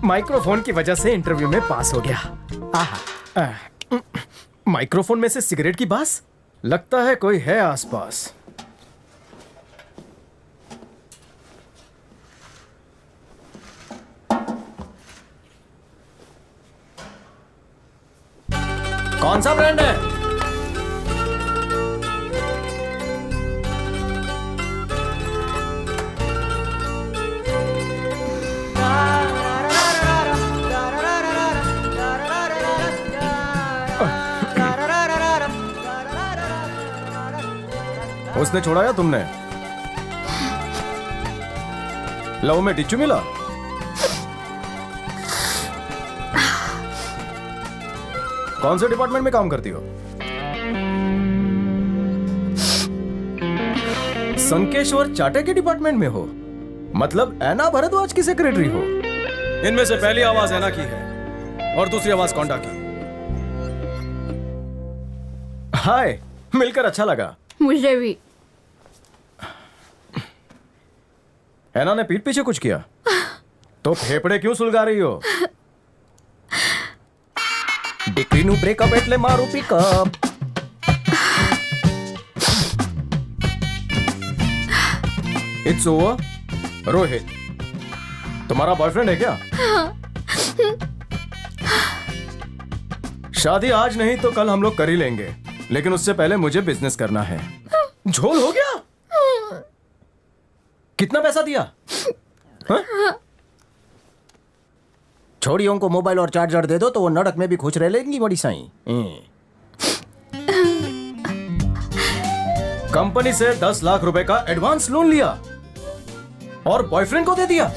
Microphone की वजह से इंटरव्यू में पास हो गया। माइक्रोफोन में से सिगरेट की बास, लगता है कोई है आसपास। कौन सा ब्रांड है? उसने छोड़ा या तुमने? लव में टिच्चू मिला? कौन से डिपार्टमेंट में काम करती हो? संकेश्वर चाटे के डिपार्टमेंट में हो? मतलब ऐना भरद्वाज की सेक्रेटरी हो? इनमें से पहली आवाज ऐना की है और दूसरी आवाज कौंडा की। हाय, मिलकर अच्छा लगा। मुझे भी। ऐना ने पीठ पीछे कुछ किया तो फेफड़े क्यों सुलगा रही हो? डिक्री नु ब्रेकअप एटले मारू पिकअप। It's over. रोहित, तुम्हारा बॉयफ्रेंड है क्या? शादी आज नहीं तो कल हम लोग कर ही लेंगे, लेकिन उससे पहले मुझे बिजनेस करना है। झोल हो गया? कितना पैसा दिया? छोड़ियों को मोबाइल और चार्जर दे दो तो वो नरक में भी खुश रह लेंगी बड़ी साईं। कंपनी से 10 लाख रुपए का एडवांस लोन लिया और बॉयफ्रेंड को दे दिया।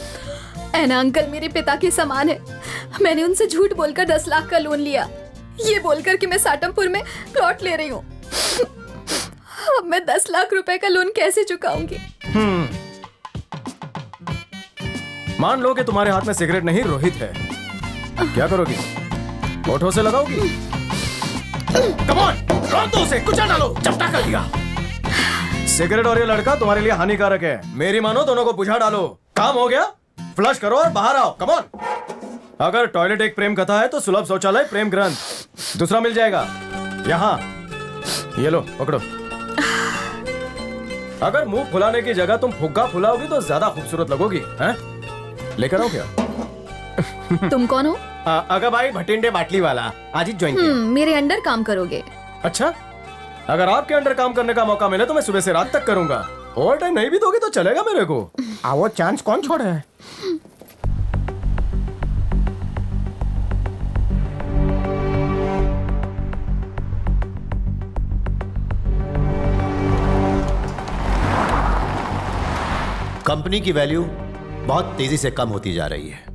ऐना अंकल मेरे पिता के समान है। मैंने उनसे झूठ बोलकर 10 लाख का लोन लिया, ये बोलकर कि मैं साटमपुर में प्लॉट ले रही हूँ। अब मैं 10 लाख रुपए का लोन कैसे चुकाऊंगी? मान लो कि तुम्हारे हाथ में सिगरेट नहीं रोहित है, क्या करोगी? होठों से लगाओगी? कम ऑन, रोक दो उसे, कुचल डालो, चपटा कर दिया। सिगरेट और ये लड़का तुम्हारे लिए हानिकारक है। मेरी मानो, दोनों को बुझा डालो। काम हो गया? फ्लश करो और बाहर आओ। Come on. अगर टॉयलेट एक प्रेम कथा है तो सुलभ शौचालय प्रेम ग्रंथ दूसरा मिल जाएगा। यहाँ ये लो, पकड़ो। अगर मुंह फुलाने की जगह तुम फुग्गा फुलाओगी तो ज्यादा खूबसूरत लगोगी। हैं? लेकर आओ क्या? तुम कौन हो? अगर भाई भटिंडे बाटली वाला, आज ही ज्वाइन किया। मेरे अंडर काम करोगे? अच्छा, अगर आपके अंडर काम करने का मौका मिले तो मैं सुबह से रात तक करूंगा। ओवर टाइम नहीं भी दोगे तो चलेगा मेरे को। वो चांस कौन छोड़े है? कंपनी की वैल्यू बहुत तेजी से कम होती जा रही है।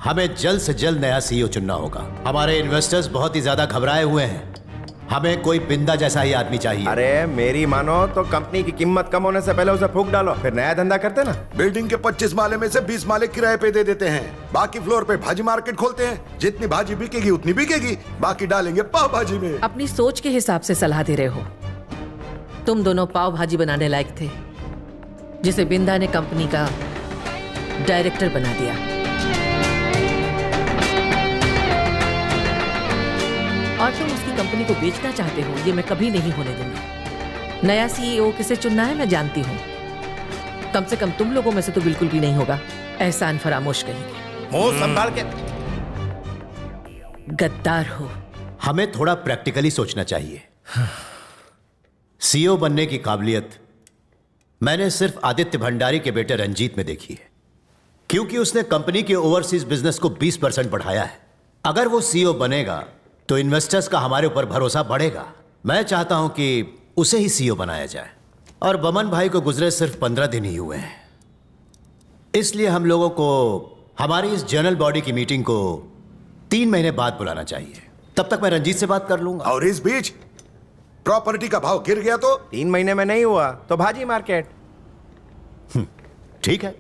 हमें जल्द से जल्द नया सीईओ चुनना होगा। हमारे इन्वेस्टर्स बहुत ही ज्यादा घबराए हुए हैं। हमें कोई बिंदा जैसा ही आदमी चाहिए। अरे मेरी मानो तो कंपनी की कीमत कम होने से पहले उसे फूंक डालो, फिर नया धंधा करते ना। बिल्डिंग के 25 माले में से 20 माले किराए पे दे देते हैं। बाकी फ्लोर पे भाजी मार्केट खोलते हैं। जितनी भाजी बिकेगी उतनी बिकेगी, बाकी डालेंगे पाव भाजी में। अपनी सोच के हिसाब से सलाह दे रहे हो। तुम दोनों पाव भाजी बनाने लायक थे, जिसे बिंदा ने कंपनी का डायरेक्टर बना दिया। और तुम उसकी कंपनी को बेचना चाहते हो, ये मैं कभी नहीं होने दूंगी। नया सीईओ किसे चुनना है मैं जानती हूँ। कम से कम तुम लोगों में से तो बिल्कुल भी नहीं होगा। एहसान फरामोश कहेंगे। मुंह संभाल के। गद्दार हो। हमें थोड़ा प्रैक्टिकली सोचना चाहिए। सीईओ बनने की काबिलियत मैंने सिर्फ आदित्य भंडारी के बेटे रंजीत में देखी है, क्योंकि उसने कंपनी के ओवरसीज बिजनेस को 20% बढ़ाया है। अगर वो सीईओ बनेगा तो इन्वेस्टर्स का हमारे ऊपर भरोसा बढ़ेगा। मैं चाहता हूं कि उसे ही सीईओ बनाया जाए। और बमन भाई को गुजरे सिर्फ 15 दिन ही हुए हैं, इसलिए हम लोगों को हमारी इस जनरल बॉडी की मीटिंग को 3 महीने बाद बुलाना चाहिए। तब तक मैं रंजीत से बात कर लूंगा। और इस बीच प्रॉपर्टी का भाव गिर गया तो 3 महीने में नहीं हुआ तो भाजी मार्केट। ठीक है,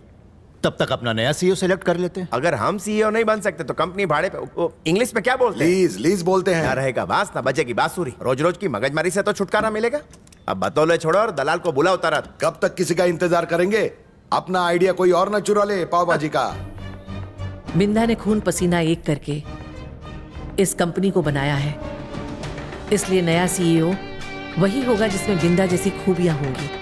तब तक अपना नया सीईओ सेलेक्ट कर लेते हैं। अगर हम सीईओ नहीं बन सकते तो कंपनी भाड़े पे, इंग्लिश में क्या बोलते हैं? लीज लीज बोलते ना हैं। रहेगा बांस ना बजेगी बांसुरी। रोज रोज की मगजमारी से तो छुटकारा मिलेगा। अब बतौले छोड़ो और दलाल को बुलाओ तुरंत। कब तक किसी का इंतजार करेंगे? अपना आइडिया कोई और ना चुरा ले पाव भाजी का। बिंदा ने खून पसीना एक करके इस कंपनी को बनाया है, इसलिए नया सीईओ वही होगा जिसमें बिंदा जैसी खूबियां होंगी।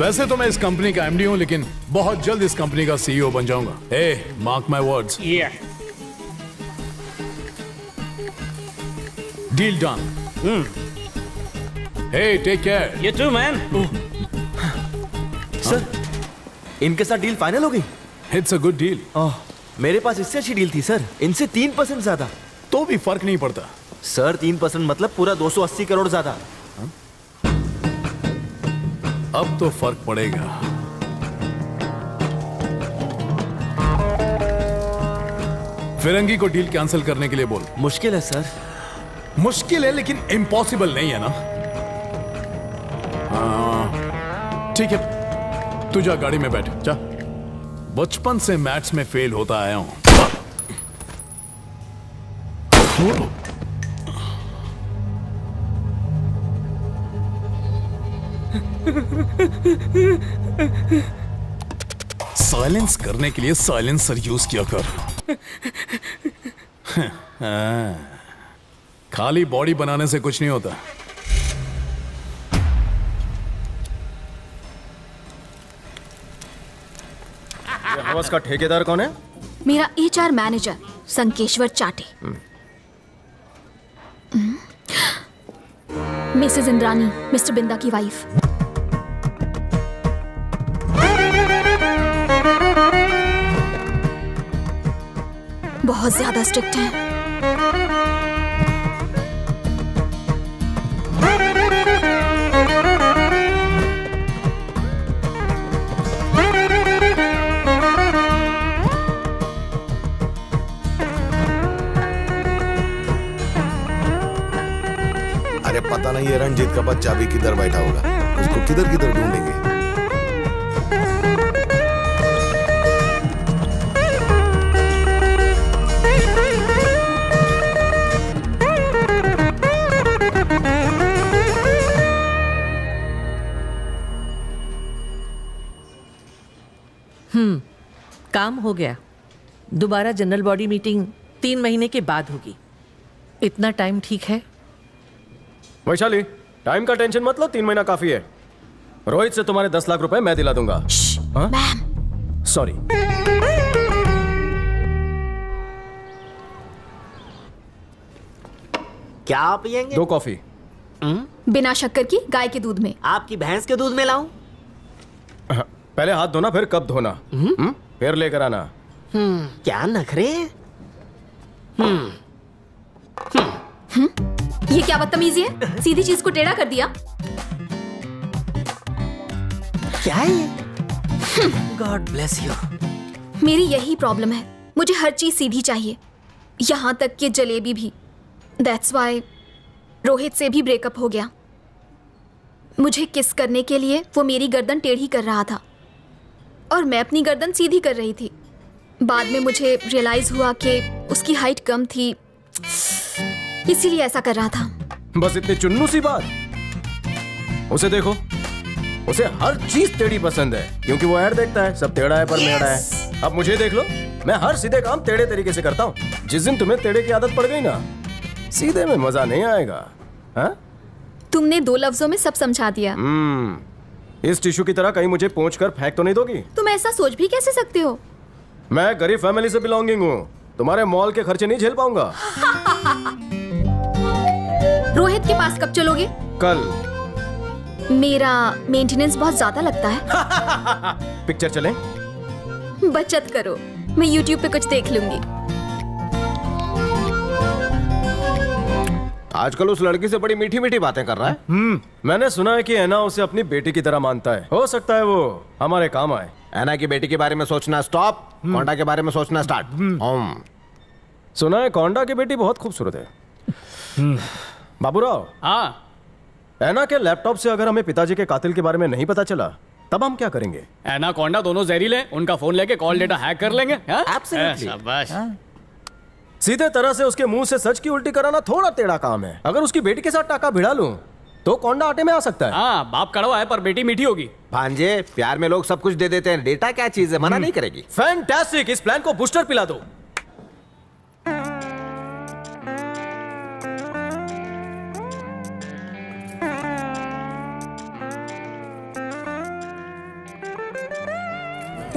वैसे तो मैं इस कंपनी का एमडी हूं, लेकिन बहुत जल्द इस कंपनी का सीईओ बन जाऊंगा। ए, mark my words. Deal done. Hey, take care. ये टू मैन। सर, इनके साथ डील फाइनल हो गई। It's a good deal. मेरे पास इससे अच्छी डील थी सर, इनसे 3% ज्यादा। तो भी फर्क नहीं पड़ता। सर 3% मतलब पूरा 280 करोड़ ज्यादा। अब तो फर्क पड़ेगा। फिरंगी को डील कैंसिल करने के लिए बोल। मुश्किल है सर। मुश्किल है लेकिन इम्पॉसिबल नहीं है ना। हाँ, ठीक है, तू जा गाड़ी में बैठ जा। बचपन से मैथ्स में फेल होता आया हूं। साइलेंस करने के लिए साइलेंसर यूज किया कर। खाली बॉडी बनाने से कुछ नहीं होता। ये हवस का ठेकेदार कौन है? मेरा HR मैनेजर संकेश्वर चाटे। मिसेस इंद्रानी, मिस्टर बिंदा की वाइफ। बहुत ज्यादा स्ट्रिक्ट हैं। अरे पता नहीं ये रंजीत का बच्चा भी किधर बैठा होगा, उसको किधर किधर ढूंढेंगे। काम हो गया। दोबारा जनरल बॉडी मीटिंग 3 महीने के बाद होगी। इतना टाइम ठीक है? वैशाली, टाइम का टेंशन मत लो, 3 महीना काफी है। रोहित से तुम्हारे 10 लाख रुपए मैं दिला दूंगा। Ma'am, sorry. क्या पियेंगे? 2 कॉफी। बिना शक्कर की, गाय के दूध में। आपकी भैंस के दूध में लाऊं? पहले हाथ धोना, फिर कब धोना। फिर लेकर आना। क्या नखरे। ये क्या बदतमीजी है? सीधी चीज को टेढ़ा कर दिया। क्या है ये? God bless you. मेरी यही प्रॉब्लम है, मुझे हर चीज सीधी चाहिए, यहाँ तक कि जलेबी भी। दैट्स वाई रोहित से भी ब्रेकअप हो गया। मुझे किस करने के लिए वो मेरी गर्दन टेढ़ी कर रहा था और मैं अपनी गर्दन सीधी कर रही थी। बाद में मुझे रियलाइज हुआ कि उसकी हाइट कम थी, इसीलिए ऐसा कर रहा था। बस इतनी चुन्नू सी बात। उसे देखो, उसे हर चीज टेढ़ी पसंद है, क्योंकि वो ऐड देखता है सब टेढ़ा है पर मेढ़ा है। अब मुझे देख लो, मैं हर सीधे काम टेढ़े तरीके से करता हूँ। जिस दिन तुम्हें टेढ़े की आदत पड़ गई ना, सीधे में मजा नहीं आएगा। हाँ? तुमने 2 लफ्जों में सब समझा दिया। इस टिश्यू की तरह कहीं मुझे पोंछ कर फेंक तो नहीं दोगी? तुम ऐसा सोच भी कैसे सकते हो? मैं गरीब फैमिली से बिलोंगिंग हूँ, तुम्हारे मॉल के खर्चे नहीं झेल पाऊंगा। रोहित के पास कब चलोगे? कल। मेरा मेंटेनेंस बहुत ज्यादा लगता है। पिक्चर चलें? बचत करो, मैं YouTube पे कुछ देख लूंगी। आजकल उस लड़की से बड़ी मीठी मीठी बातें कर रहा है। मैंने सुना है कि ऐना उसे अपनी बेटी की तरह मानता है। हो सकता है वो हमारे काम आए। ऐना की बेटी के बारे में सोचना स्टॉप, कोंडा के बारे में सोचना स्टार्ट। सुना है कोंडा की बेटी बहुत खूबसूरत है। बाबूराव, हाँ, ऐना के लैपटॉप से अगर हमें पिताजी के कातिल के बारे में नहीं पता चला तब हम क्या करेंगे? एनाकोंडा दोनों जहरीले, उनका फोन लेके कॉल डेटा हैक कर लेंगे। हाँ? Absolutely. शाबाश। सीधे तरह से उसके मुंह से सच की उल्टी कराना थोड़ा टेढ़ा काम है। अगर उसकी बेटी के साथ टाका भिड़ा लूं तो कोंडा आटे में आ सकता है। हाँ, बाप कड़वा है पर बेटी मीठी होगी। भांजे, प्यार में लोग सब कुछ दे देते हैं, डेटा क्या चीज है, मना नहीं करेगी। फैंटास्टिक, इस प्लान को बूस्टर पिला दो।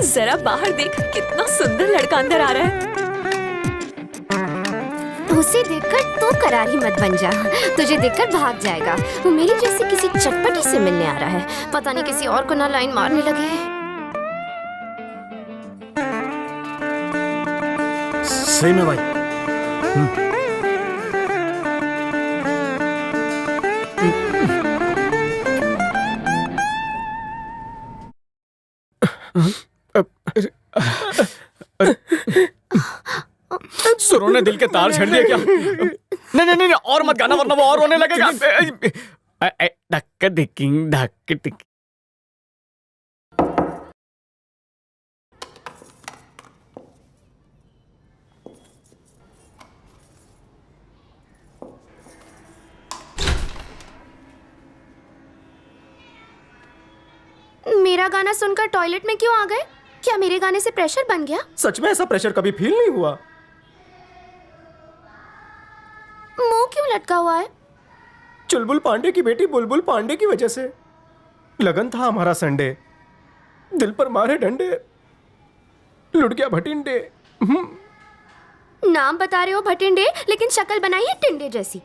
जरा बाहर देख, कितना सुंदर लड़का अंदर आ रहा है। उसे देखकर तू करारी मत बन जा, तुझे देखकर भाग जाएगा। वो मेरी जैसी किसी चटपटी से मिलने आ रहा है, पता नहीं किसी और को ना लाइन मारने लगे। सही में भाई। सुरों ने दिल के तार छेड़ दिए क्या? नहीं नहीं नहीं, और मत गाना वरना वो और रोने लगेगा। धक्का धिकिंग धक्का धिकिंग। मेरा गाना सुनकर टॉयलेट में क्यों आ गए? क्या मेरे गाने से प्रेशर बन गया? सच में ऐसा प्रेशर कभी फील नहीं हुआ। मुंह क्यों लटका हुआ है? चुलबुल पांडे की बेटी बुलबुल पांडे की वजह से। लगन था हमारा संडे, दिल पर मारे डंडे, लुट गया भटिंडे। नाम बता रहे हो भटिंडे, लेकिन शक्ल बनाई है टिंडे जैसी।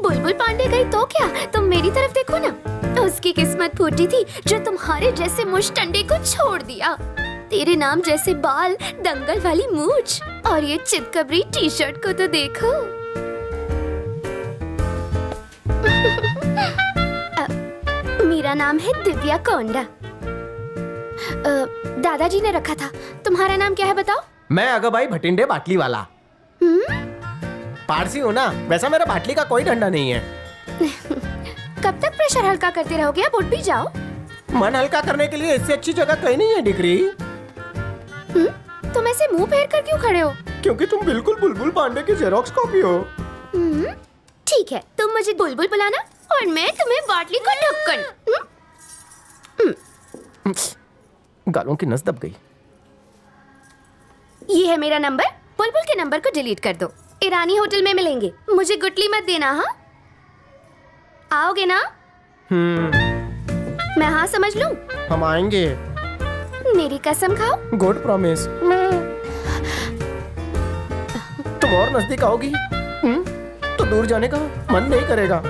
बुलबुल पांडे गई तो क्या, तुम मेरी तरफ देखो ना। उसकी किस्मत फूटी थी जो तुम्हारे जैसे मुश्तंडे को छोड़ दिया। तेरे नाम जैसे बाल, दंगल वाली मूंछ और ये चितकबरी टी शर्ट को तो देखो। मेरा नाम है दिव्या कोंडा। दादाजी ने रखा था। तुम्हारा नाम क्या है बताओ? मैं अगबाई भटिंडे बाटली वाला। पारसी हूँ ना, वैसा मेरा बाटली का कोई डंडा नहीं है। कब तक प्रेशर हल्का करते रहोगे? अब उठ भी जाओ। मन हल्का करने के लिए इससे अच्छी जगह कहीं नहीं है डिग्री। तुम ऐसे मुंह फेर कर क्यों खड़े हो? क्योंकि तुम बिल्कुल बुलबुल पांडे की जेरोक्स कॉपी हो। ठीक है, तुम मुझे बुलबुल बुलाना और मैं तुम्हें बाटली को ढक्कन। गालों की नस दब गई। ये है मेरा नंबर। बुलबुल के नंबर को डिलीट कर दो। ईरानी होटल में मिलेंगे। मुझे गुटली मत देना। हाँ, आओगे ना? मैं हाँ समझ लूं? हम आएंगे। मेरी कसम खाओ। Good promise. तुम और नजदीक आओगी तो दूर जाने का मन नहीं करेगा।